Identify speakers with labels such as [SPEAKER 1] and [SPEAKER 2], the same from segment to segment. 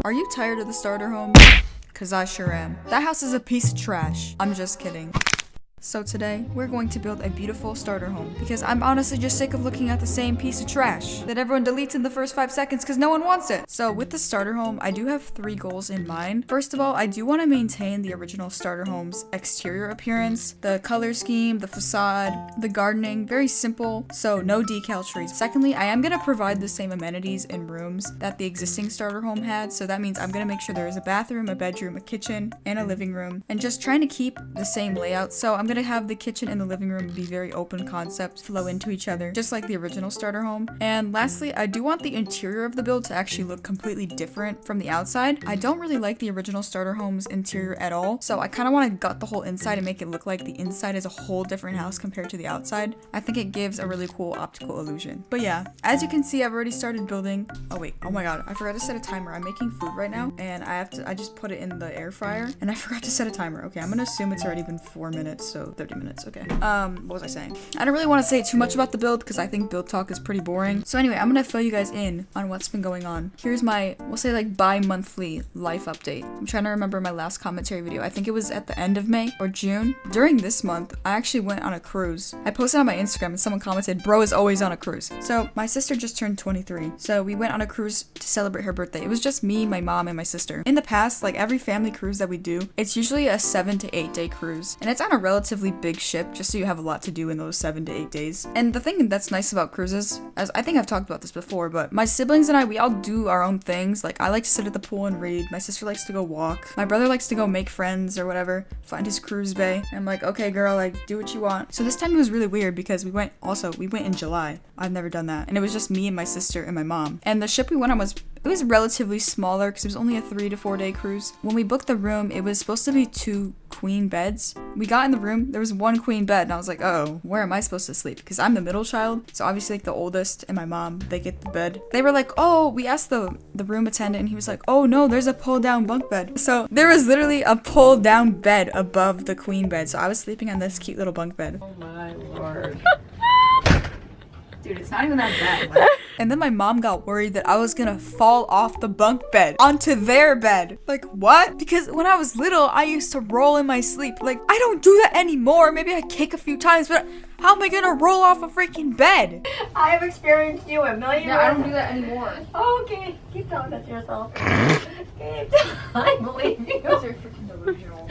[SPEAKER 1] Are you tired of the starter home? Cause I sure am. That house is a piece of trash. I'm just kidding. So today, we're going to build a beautiful starter home because I'm honestly just sick of looking at the same piece of trash that everyone deletes in the first 5 seconds because no one wants it. So with the starter home, I do have 3 goals in mind. First of all, I do want to maintain the original starter home's exterior appearance, the color scheme, the facade, the gardening, very simple, so no decal trees. Secondly, I am going to provide the same amenities in rooms that the existing starter home had, so that means I'm going to make sure there is a bathroom, a bedroom, a kitchen, and a living room, and just trying to keep the same layout. So I'm gonna have the kitchen and the living room be very open concept, flow into each other, just like the original starter home. And lastly, I do want the interior of the build to actually look completely different from the outside. I don't really like the original starter home's interior at all, so I kind of want to gut the whole inside and make it look like the inside is a whole different house compared to the outside. I think it gives a really cool optical illusion. But yeah, as you can see, I've already started building. Oh wait, oh my god, I forgot to set a timer. I'm making food right now, and I just put it in the air fryer, and I forgot to set a timer. Okay, I'm gonna assume it's already been 4 minutes, so 30 minutes. Okay. What was I saying? I don't really want to say too much about the build because I think build talk is pretty boring. So anyway, I'm gonna fill you guys in on what's been going on. Here's my, we'll say like bi-monthly life update. I'm trying to remember my last commentary video. I think it was at the end of May or June. During this month, I actually went on a cruise. I posted on my Instagram and someone commented, "Bro is always on a cruise." So my sister just turned 23. So we went on a cruise to celebrate her birthday. It was just me, my mom, and my sister. In the past, like every family cruise that we do, it's usually a 7 to 8 day cruise. And it's on a relatively big ship, just so you have a lot to do in those 7 to 8 days. And the thing that's nice about cruises, as I think I've talked about this before, but my siblings and I, we all do our own things. Like I like to sit at the pool and read. My sister likes to go walk. My brother likes to go make friends or whatever, find his cruise bay. And I'm like, okay girl, like do what you want. So this time it was really weird because we went in July. I've never done that. And it was just me and my sister and my mom. And the ship we went on was relatively smaller because it was only a 3 to 4 day cruise. When we booked the room, it was supposed to be 2 queen beds. We got in the room, there was 1 queen bed, and I was like, oh, where am I supposed to sleep? Because I'm the middle child, so obviously like the oldest and my mom, they get the bed. They were like, oh, we asked the room attendant, and he was like, oh no, there's a pull down bunk bed. So there was literally a pull down bed above the queen bed, so I was sleeping on this cute little bunk bed.
[SPEAKER 2] Oh my lord.
[SPEAKER 1] Dude, it's not even that bad. Like, and then my mom got worried that I was gonna fall off the bunk bed onto their bed. Like, what? Because when I was little, I used to roll in my sleep. Like, I don't do that anymore. Maybe I kick a few times, but how am I gonna roll off a freaking bed?
[SPEAKER 2] I have experienced you a million
[SPEAKER 1] Yeah, I don't do that anymore.
[SPEAKER 2] Okay, keep telling that to yourself. I believe you.
[SPEAKER 1] Because you're freaking delusional.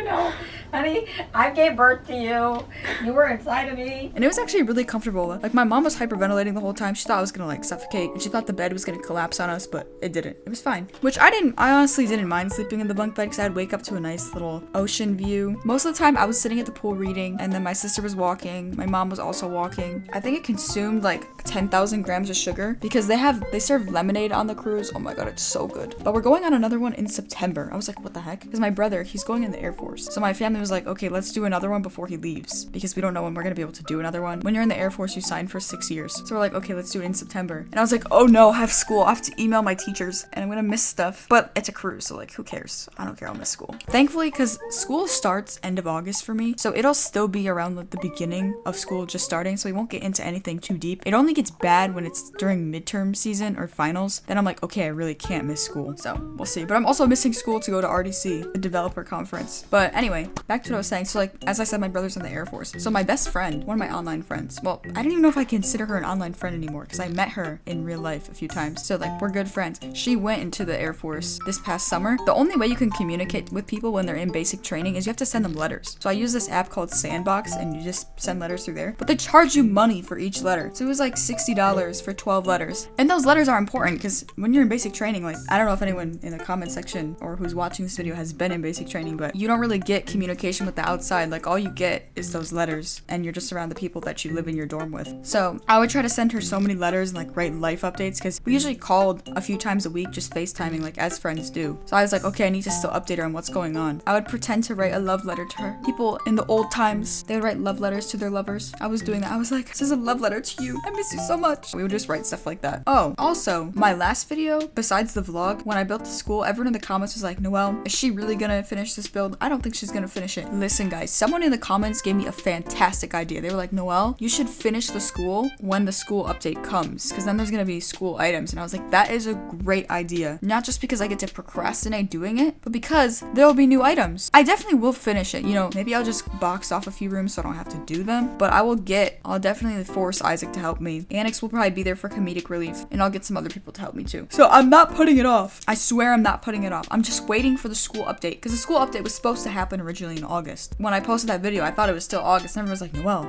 [SPEAKER 2] No. Honey, I gave birth to you. You were inside of me.
[SPEAKER 1] And it was actually really comfortable. Like, my mom was hyperventilating the whole time. She thought I was gonna like suffocate, and she thought the bed was gonna collapse on us, but it didn't. It was fine. Which I honestly didn't mind sleeping in the bunk bed because I'd wake up to a nice little ocean view. Most of the time I was sitting at the pool reading, and then my sister was walking. My mom was also walking. I think it consumed like 10,000 grams of sugar because they serve lemonade on the cruise. Oh my god, it's so good. But we're going on another one in September. I was like, what the heck? Because my brother, he's going in the Air Force. So my family was like, okay, let's do another one before he leaves because we don't know when we're gonna be able to do another one. When you're in the Air Force, you sign for 6 years. So we're like, okay, let's do it in September. And I was like, oh no, I have school. I have to email my teachers and I'm gonna miss stuff. But it's a cruise, so like, who cares? I don't care, I'll miss school. Thankfully, because school starts end of August for me, so it'll still be around like the beginning of school just starting, so we won't get into anything too deep. It only gets bad when it's during midterm season or finals. Then I'm like, okay, I really can't miss school. So we'll see. But I'm also missing school to go to RDC, the developer conference. But anyway, back to what I was saying. So like, as I said, my brother's in the Air Force. So my best friend, one of my online friends, well, I don't even know if I consider her an online friend anymore because I met her in real life a few times. So like, we're good friends. She went into the Air Force this past summer. The only way you can communicate with people when they're in basic training is you have to send them letters. So I use this app called Sandbox and you just send letters through there. But they charge you money for each letter. So it was like $60 for 12 letters. And those letters are important because when you're in basic training, like, I don't know if anyone in the comment section or who's watching this video has been in basic training, but you don't really get communication with the outside. Like, all you get is those letters and you're just around the people that you live in your dorm with. So I would try to send her so many letters and like write life updates because we usually called a few times a week, just FaceTiming like as friends do. So I was like, okay, I need to still update her on what's going on. I would pretend to write a love letter to her. People in the old times, they would write love letters to their lovers. I was doing that. I was like, this is a love letter to you. I miss you so much. We would just write stuff like that. Oh, also, my last video, besides the vlog, when I built the school, everyone in the comments was like, Noelle, is she really gonna finish this build? I don't think she's gonna finish finish it. Listen guys, someone in the comments gave me a fantastic idea. They were like, Noelle, you should finish the school when the school update comes, because then there's gonna be school items. And I was like, that is a great idea. Not just because I get to procrastinate doing it, but because there'll be new items. I definitely will finish it. You know, maybe I'll just box off a few rooms so I don't have to do them, but I'll definitely force Isaac to help me. Annex will probably be there for comedic relief, and I'll get some other people to help me too. So I'm not putting it off. I swear I'm not putting it off. I'm just waiting for the school update, because the school update was supposed to happen originally in August. When I posted that video, I thought it was still August, and everyone was like, Noelle,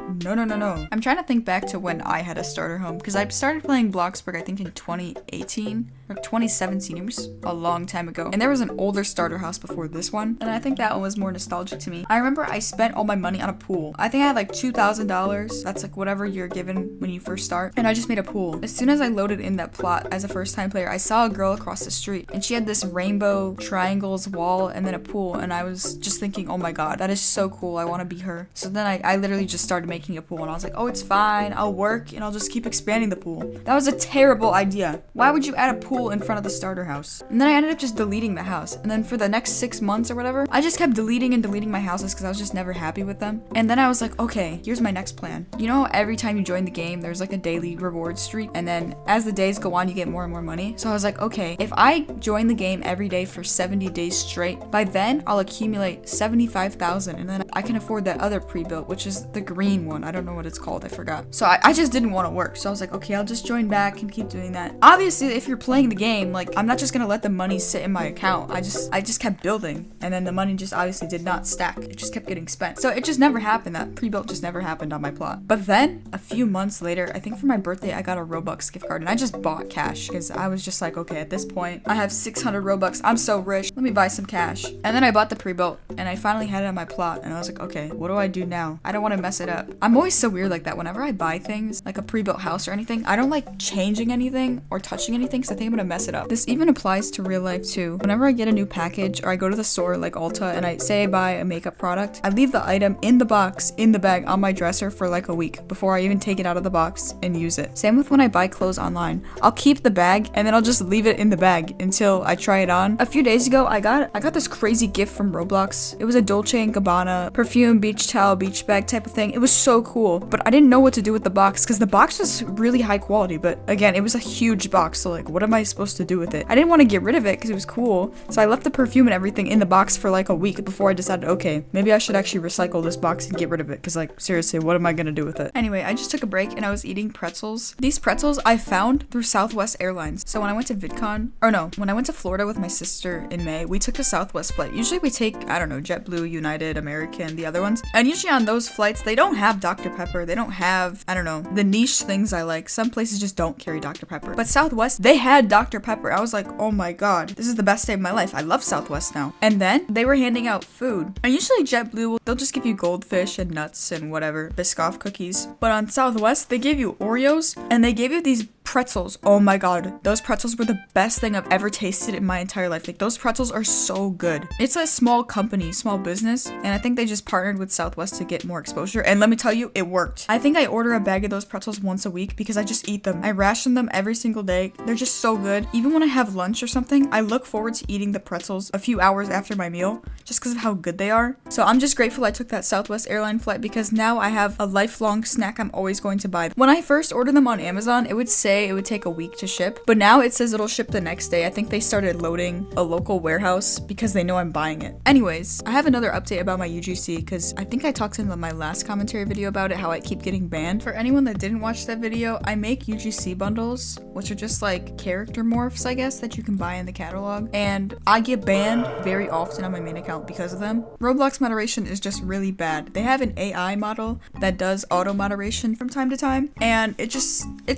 [SPEAKER 1] no. I'm trying to think back to when I had a starter home, because I started playing Bloxburg, I think in 2018 or 2017. It was a long time ago. And there was an older starter house before this one, and I think that one was more nostalgic to me. I remember I spent all my money on a pool. I think I had like $2,000. That's like whatever you're given when you first start. And I just made a pool. As soon as I loaded in that plot as a first time player, I saw a girl across the street, and she had this rainbow triangles wall and then a pool, and I was just thinking, oh my god, that is so cool. I want to be her. So then I literally just started making a pool, and I was like, oh, it's fine. I'll work and I'll just keep expanding the pool. That was a terrible idea. Why would you add a pool in front of the starter house? And then I ended up just deleting the house. And then for the next 6 months or whatever, I just kept deleting my houses because I was just never happy with them. And then I was like, okay, here's my next plan. You know, every time you join the game, there's like a daily reward streak, and then as the days go on, you get more and more money. So I was like, okay, if I join the game every day for 70 days straight, by then I'll accumulate 75,000, and then I can afford that other pre-built, which is the green one. I don't know what it's called, I forgot. So I just didn't want to work. So I was like, okay, I'll just join back and keep doing that. Obviously, if you're playing the game, like, I'm not just gonna let the money sit in my account. I just kept building, and then the money just obviously did not stack. It just kept getting spent. So it just never happened. That pre-built just never happened on my plot. But then a few months later, I think for my birthday, I got a Robux gift card, and I just bought cash because I was just like, okay, at this point, I have 600 Robux. I'm so rich. Let me buy some cash. And then I bought the pre-built, and I finally had it on my plot, and I was like, okay, what do I do now? I don't want to mess it up. I'm always so weird like that. Whenever I buy things, like a pre-built house or anything, I don't like changing anything or touching anything because I think I'm gonna mess it up. This even applies to real life too. Whenever I get a new package or I go to the store like Ulta and I say I buy a makeup product, I leave the item in the box, in the bag, on my dresser for like a week before I even take it out of the box and use it. Same with when I buy clothes online. I'll keep the bag and then I'll just leave it in the bag until I try it on. A few days ago, I got this crazy gift from Roblox. It was a Dolce & Gabbana perfume, beach towel, beach bag type of thing. It was so cool, but I didn't know what to do with the box because the box was really high quality, but again, it was a huge box, so like, what am I supposed to do with it? I didn't want to get rid of it because it was cool, so I left the perfume and everything in the box for like a week before I decided, okay, maybe I should actually recycle this box and get rid of it, because like, seriously, what am I gonna do with it? Anyway, I just took a break and I was eating pretzels. These pretzels I found through Southwest Airlines. So when I went to when I went to Florida with my sister in May, we took a Southwest flight. Usually we take, I don't know, JetBlue, United, American, the other ones. And usually on those flights, they don't have Dr. Pepper. They don't have, I don't know, the niche things I like. Some places just don't carry Dr. Pepper. But Southwest, they had Dr. Pepper. I was like, oh my god, this is the best day of my life. I love Southwest now. And then they were handing out food. And usually JetBlue, they'll just give you goldfish and nuts and whatever, Biscoff cookies. But on Southwest, they gave you Oreos and they gave you these pretzels. Oh my god, those pretzels were the best thing I've ever tasted in my entire life. Like, those pretzels are so good. It's a small company, small business, and I think they just partnered with Southwest to get more exposure, and let me tell you, it worked. I think I order a bag of those pretzels once a week because I just eat them. I ration them every single day. They're just so good. Even when I have lunch or something, I look forward to eating the pretzels a few hours after my meal just because of how good they are. So I'm just grateful I took that Southwest airline flight because now I have a lifelong snack I'm always going to buy. When I first ordered them on Amazon, it would say it would take a week to ship, but now it says it'll ship the next day. I think they started loading a local warehouse because they know I'm buying it. Anyways, I have another update about my UGC because I think I talked in my last commentary video about it, how I keep getting banned. For anyone that didn't watch that video, I make UGC bundles, which are just like character morphs, I guess, that you can buy in the catalog, and I get banned very often on my main account because of them. Roblox moderation is just really bad. They have an AI model that does auto moderation from time to time, and it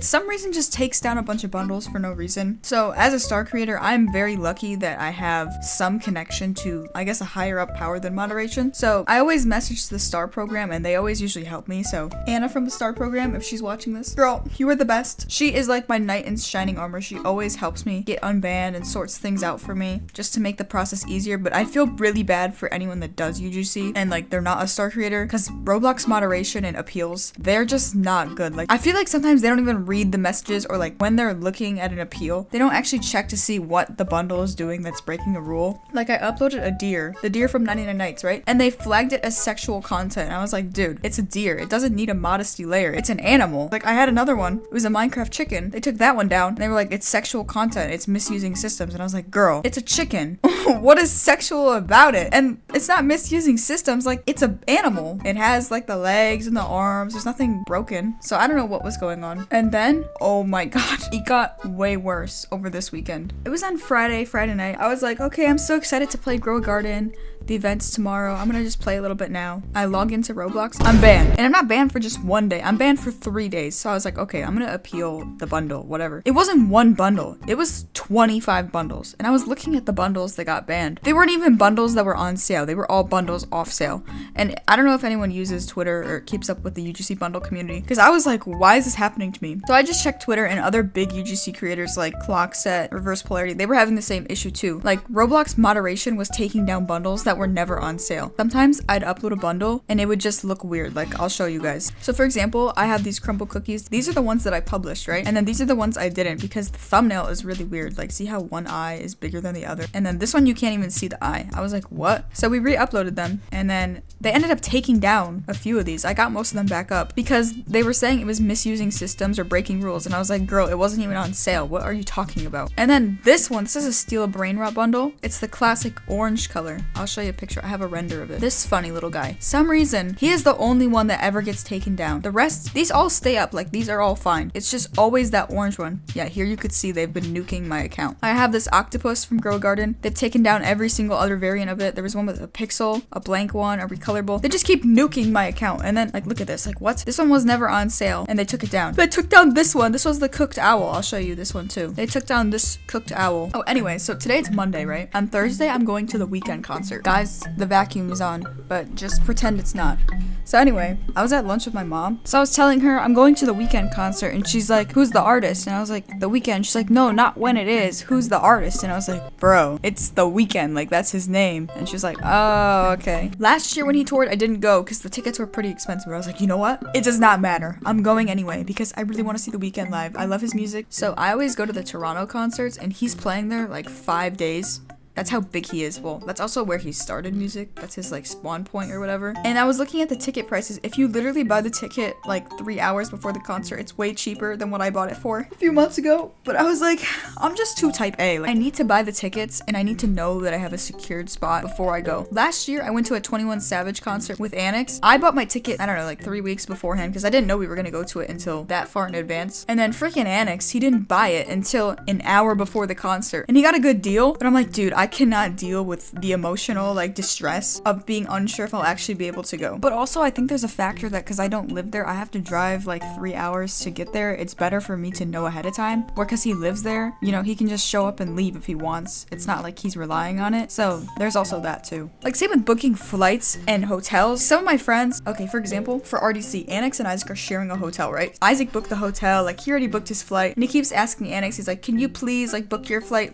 [SPEAKER 1] some reason just takes down a bunch of bundles for no reason. So as a star creator, I'm very lucky that I have some connection to, I guess, a higher up power than moderation. So I always message the star program and they always usually help me. So Anna from the star program, if she's watching this, girl, you are the best. She is like my knight in shining armor. She always helps me get unbanned and sorts things out for me just to make the process easier. But I feel really bad for anyone that does UGC and like they're not a star creator, because Roblox moderation and appeals, they're just not good. Like, I feel like sometimes they don't even even read the messages, or like when they're looking at an appeal, they don't actually check to see what the bundle is doing that's breaking a rule. Like I uploaded a deer, the deer from 99 Nights, right? And they flagged it as sexual content. And I was like, dude, it's a deer. It doesn't need a modesty layer. It's an animal. Like I had another one. It was a Minecraft chicken. They took that one down. And they were like, it's sexual content. It's misusing systems. And I was like, girl, it's a chicken. What is sexual about it? And it's not misusing systems. Like it's an animal. It has like the legs and the arms. There's nothing broken. So I don't know what was going on. And then, oh my God, it got way worse over this weekend. It was on Friday night. I was like, okay, I'm so excited to play Grow a Garden. The event's tomorrow. I'm gonna just play a little bit now. I log into Roblox. I'm banned. And I'm not banned for just one day. I'm banned for 3 days. So I was like, okay, I'm gonna appeal the bundle, whatever. It wasn't one bundle. It was 25 bundles. And I was looking at the bundles that got banned. They weren't even bundles that were on sale. They were all bundles off sale. And I don't know if anyone uses Twitter or keeps up with the UGC bundle community, because I was like, why is this happening to me? So I just checked Twitter, and other big UGC creators like Clockset, Reverse Polarity, they were having the same issue too. Like Roblox moderation was taking down bundles that were never on sale. Sometimes I'd upload a bundle and it would just look weird. Like I'll show you guys. So for example, I have these crumble cookies. These are the ones that I published, right? And then these are the ones I didn't, because the thumbnail is really weird. Like see how one eye is bigger than the other? And then this one you can't even see the eye. I was like, what? So we re-uploaded them, and then they ended up taking down a few of these. I got most of them back up because they were saying it was misusing systems or breaking rules. And I was like, girl, it wasn't even on sale. What are you talking about? And then this one, this is a Steal a Brain Rot bundle. It's the classic orange color. I'll show you a picture. I have a render of it. This funny little guy. Some reason, he is the only one that ever gets taken down. The rest, these all stay up. Like these are all fine. It's just always that orange one. Yeah, here you could see they've been nuking my account. I have this octopus from Grow a Garden. They've taken down every single other variant of it. There was one with a pixel, a blank one, a recolorable. They just keep nuking my account. And then like, look at this. Like what? This one was never on sale and they took it down. They took down this one. This was the cooked owl. I'll show you this one too. They took down this cooked owl. Oh, anyway, so today it's Monday, right? On Thursday, I'm going to the Weekend concert. Guys, the vacuum is on, but just pretend it's not. So anyway, I was at lunch with my mom. So I was telling her I'm going to the Weekend concert, and she's like, who's the artist? And I was like, The Weeknd. She's like, no, not when it is. Who's the artist? And I was like, bro, it's The Weeknd. Like that's his name. And she was like, oh, okay. Last year when he toured, I didn't go because the tickets were pretty expensive. I was like, you know what? It does not matter. I'm going anyway because I really want to see The Weeknd live. I love his music. So I always go to the Toronto concerts, and he's playing there like 5 days. That's how big he is. Well, that's also where he started music. That's his like spawn point or whatever. And I was looking at the ticket prices. If you literally buy the ticket like 3 hours before the concert, it's way cheaper than what I bought it for a few months ago. But I was like, I'm just too type A. Like I need to buy the tickets and I need to know that I have a secured spot before I go. Last year, I went to a 21 Savage concert with Annex. I bought my ticket, I don't know, like 3 weeks beforehand because I didn't know we were gonna go to it until that far in advance. And then freaking Annex, he didn't buy it until an hour before the concert. And he got a good deal. But I'm like, dude, I cannot deal with the emotional like distress of being unsure if I'll actually be able to go. But also I think there's a factor that because I don't live there, I have to drive like 3 hours to get there. It's better for me to know ahead of time, or because he lives there, you know, he can just show up and leave if he wants. It's not like he's relying on it. So there's also that too. Like same with booking flights and hotels. Some of my friends, okay, for example, for RDC, Annex and Isaac are sharing a hotel, right? Isaac booked the hotel, like he already booked his flight, and he keeps asking Annex, he's like, can you please like book your flight?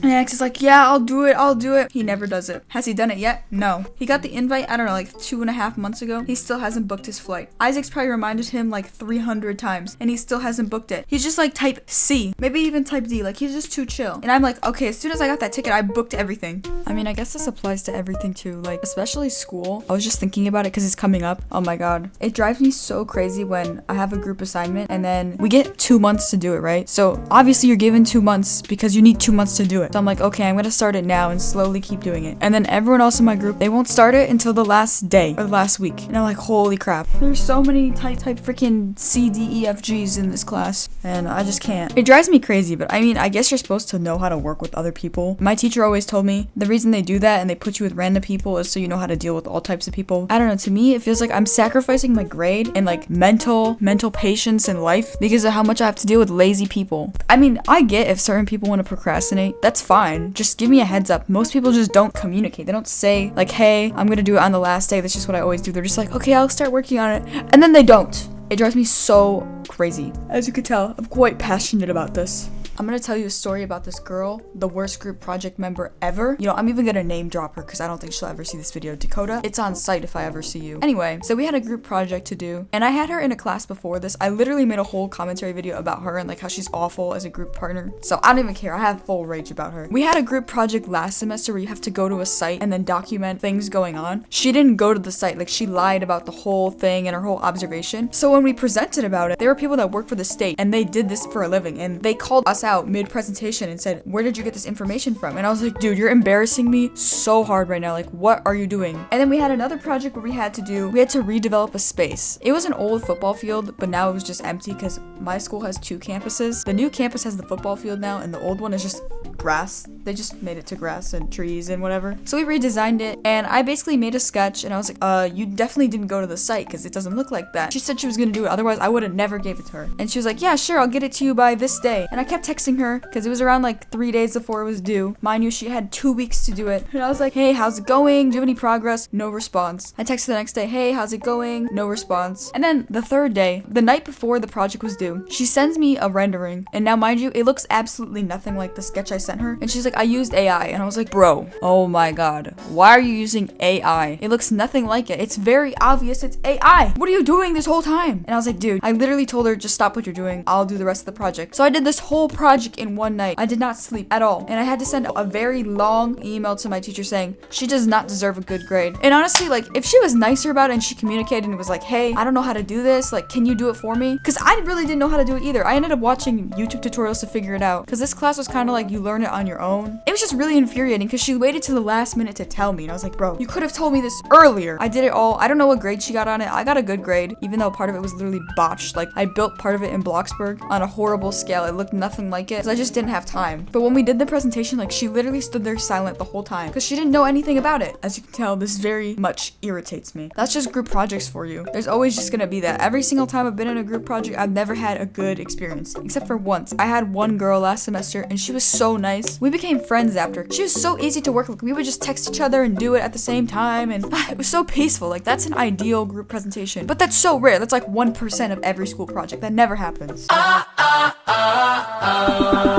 [SPEAKER 1] And Annex is like, yeah, I'll do it. He never does it. Has he done it yet? No. He got the invite, I don't know, like 2.5 months ago. He still hasn't booked his flight. Isaac's probably reminded him like 300 times and he still hasn't booked it. He's just like type C, maybe even type D. Like he's just too chill. And I'm like, okay, as soon as I got that ticket, I booked everything. I mean, I guess this applies to everything too, like especially school. I was just thinking about it because it's coming up. Oh my God. It drives me so crazy when I have a group assignment and then we get 2 months to do it, right? So obviously you're given 2 months because you need 2 months to do it. So I'm like, okay, I'm gonna start it now and slowly keep doing it. And then everyone else in my group, they won't start it until the last day or the last week. And I'm like, holy crap. There's so many type freaking C, D, E, F, G's in this class. And I just can't. It drives me crazy, but I mean, I guess you're supposed to know how to work with other people. My teacher always told me the reason they do that and they put you with random people is so you know how to deal with all types of people. I don't know, to me, it feels like I'm sacrificing my grade and like mental patience in life because of how much I have to deal with lazy people. I mean, I get if certain people want to procrastinate, that's fine. Just give me a heads up. Most people just don't communicate. They don't say like, hey, I'm gonna do it on the last day. That's just what I always do. They're just like, okay, I'll start working on it. And then they don't. It drives me so crazy. As you could tell, I'm quite passionate about this. I'm gonna tell you a story about this girl, the worst group project member ever. You know, I'm even gonna name drop her because I don't think she'll ever see this video. Dakota, it's on site if I ever see you. Anyway, so we had a group project to do, and I had her in a class before this. I literally made a whole commentary video about her and like how she's awful as a group partner. So I don't even care. I have full rage about her. We had a group project last semester where you have to go to a site and then document things going on. She didn't go to the site. Like, she lied about the whole thing and her whole observation. So when we presented about it, there were people that work for the state and they did this for a living, and they called us out mid-presentation and said, where did you get this information from? And I was like, dude, you're embarrassing me so hard right now. Like, what are you doing? And then we had another project where we had to redevelop a space. It was an old football field, but now it was just empty because my school has 2 campuses. The new campus has the football field now, and the old one is just grass. They just made it to grass and trees and whatever. So we redesigned it, and I basically made a sketch, and I was like, you definitely didn't go to the site because it doesn't look like that. She said she was gonna do it, otherwise I would have never gave it to her. And she was like, yeah, sure, I'll get it to you by this day. And I kept texting her because it was around like 3 days before it was due. Mind you, she had 2 weeks to do it. And I was like, hey, how's it going? Do you have any progress? No response. I texted the next day, hey, how's it going? No response. And then the third day, the night before the project was due, she sends me a rendering. And now, mind you, it looks absolutely nothing like the sketch I sent her. And she's like, I used AI. And I was like, bro, oh my god, why are you using AI? It looks nothing like it. It's very obvious it's AI. What are you doing this whole time? And I was like, dude, I literally told her, just stop what you're doing. I'll do the rest of the project. So I did this whole project in one night. I did not sleep at all. And I had to send a very long email to my teacher saying she does not deserve a good grade. And honestly, like, if she was nicer about it and she communicated and was like, hey, I don't know how to do this. Like, can you do it for me? Because I really didn't know how to do it either. I ended up watching YouTube tutorials to figure it out. Because this class was kind of like you learn it on your own. It was just really infuriating because she waited till the last minute to tell me. And I was like, bro, you could have told me this earlier. I did it all. I don't know what grade she got on it. I got a good grade, even though part of it was literally botched. Like, I built part of it in Bloxburg on a horrible scale. It looked nothing like it because I just didn't have time. But when we did the presentation, like, she literally stood there silent the whole time because she didn't know anything about it. As you can tell, this very much irritates me. That's just group projects for you. There's always just gonna be that. Every single time I've been in a group project, I've never had a good experience, except for once. I had one girl last semester and she was so nice. We became friends after. She was so easy to work with. We would just text each other and do it at the same time, and it was so peaceful. Like, that's an ideal group presentation. But that's so rare. That's like 1% of every school project. That never happens.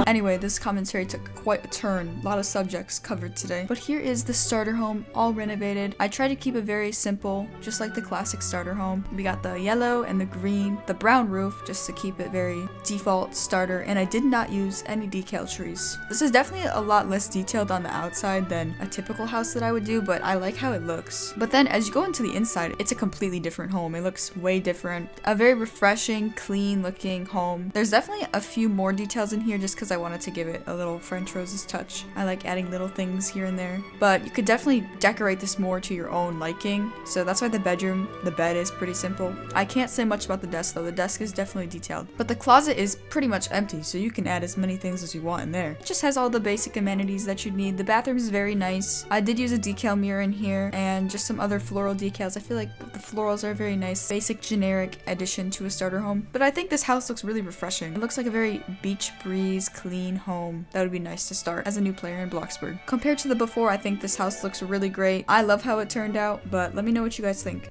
[SPEAKER 1] Anyway, this commentary took quite a turn. A lot of subjects covered today. But here is the starter home, all renovated. I tried to keep it very simple, just like the classic starter home. We got the yellow and the green, the brown roof, just to keep it very default starter, and I did not use any decal trees. This is definitely a lot less detailed on the outside than a typical house that I would do, but I like how it looks. But then as you go into the inside, it's a completely different home. It looks way different. A very refreshing, clean looking home. There's definitely a few more details in here just because I wanted to give it a little French roses touch. I like adding little things here and there, but you could definitely decorate this more to your own liking. So that's why the bed is pretty simple. I can't say much about the desk though. The desk is definitely detailed, but the closet is pretty much empty, so you can add as many things as you want in there. It just has all the basic amenities that you need. The bathroom is very nice. I did use a decal mirror in here and just some other floral decals. I feel like the florals are very nice. Basic generic addition to a starter home, but I think this house looks really refreshing. It looks like a very beach breeze, clean home that would be nice to start as a new player in Bloxburg. Compared to the before, I think this house looks really great. I love how it turned out, but let me know what you guys think.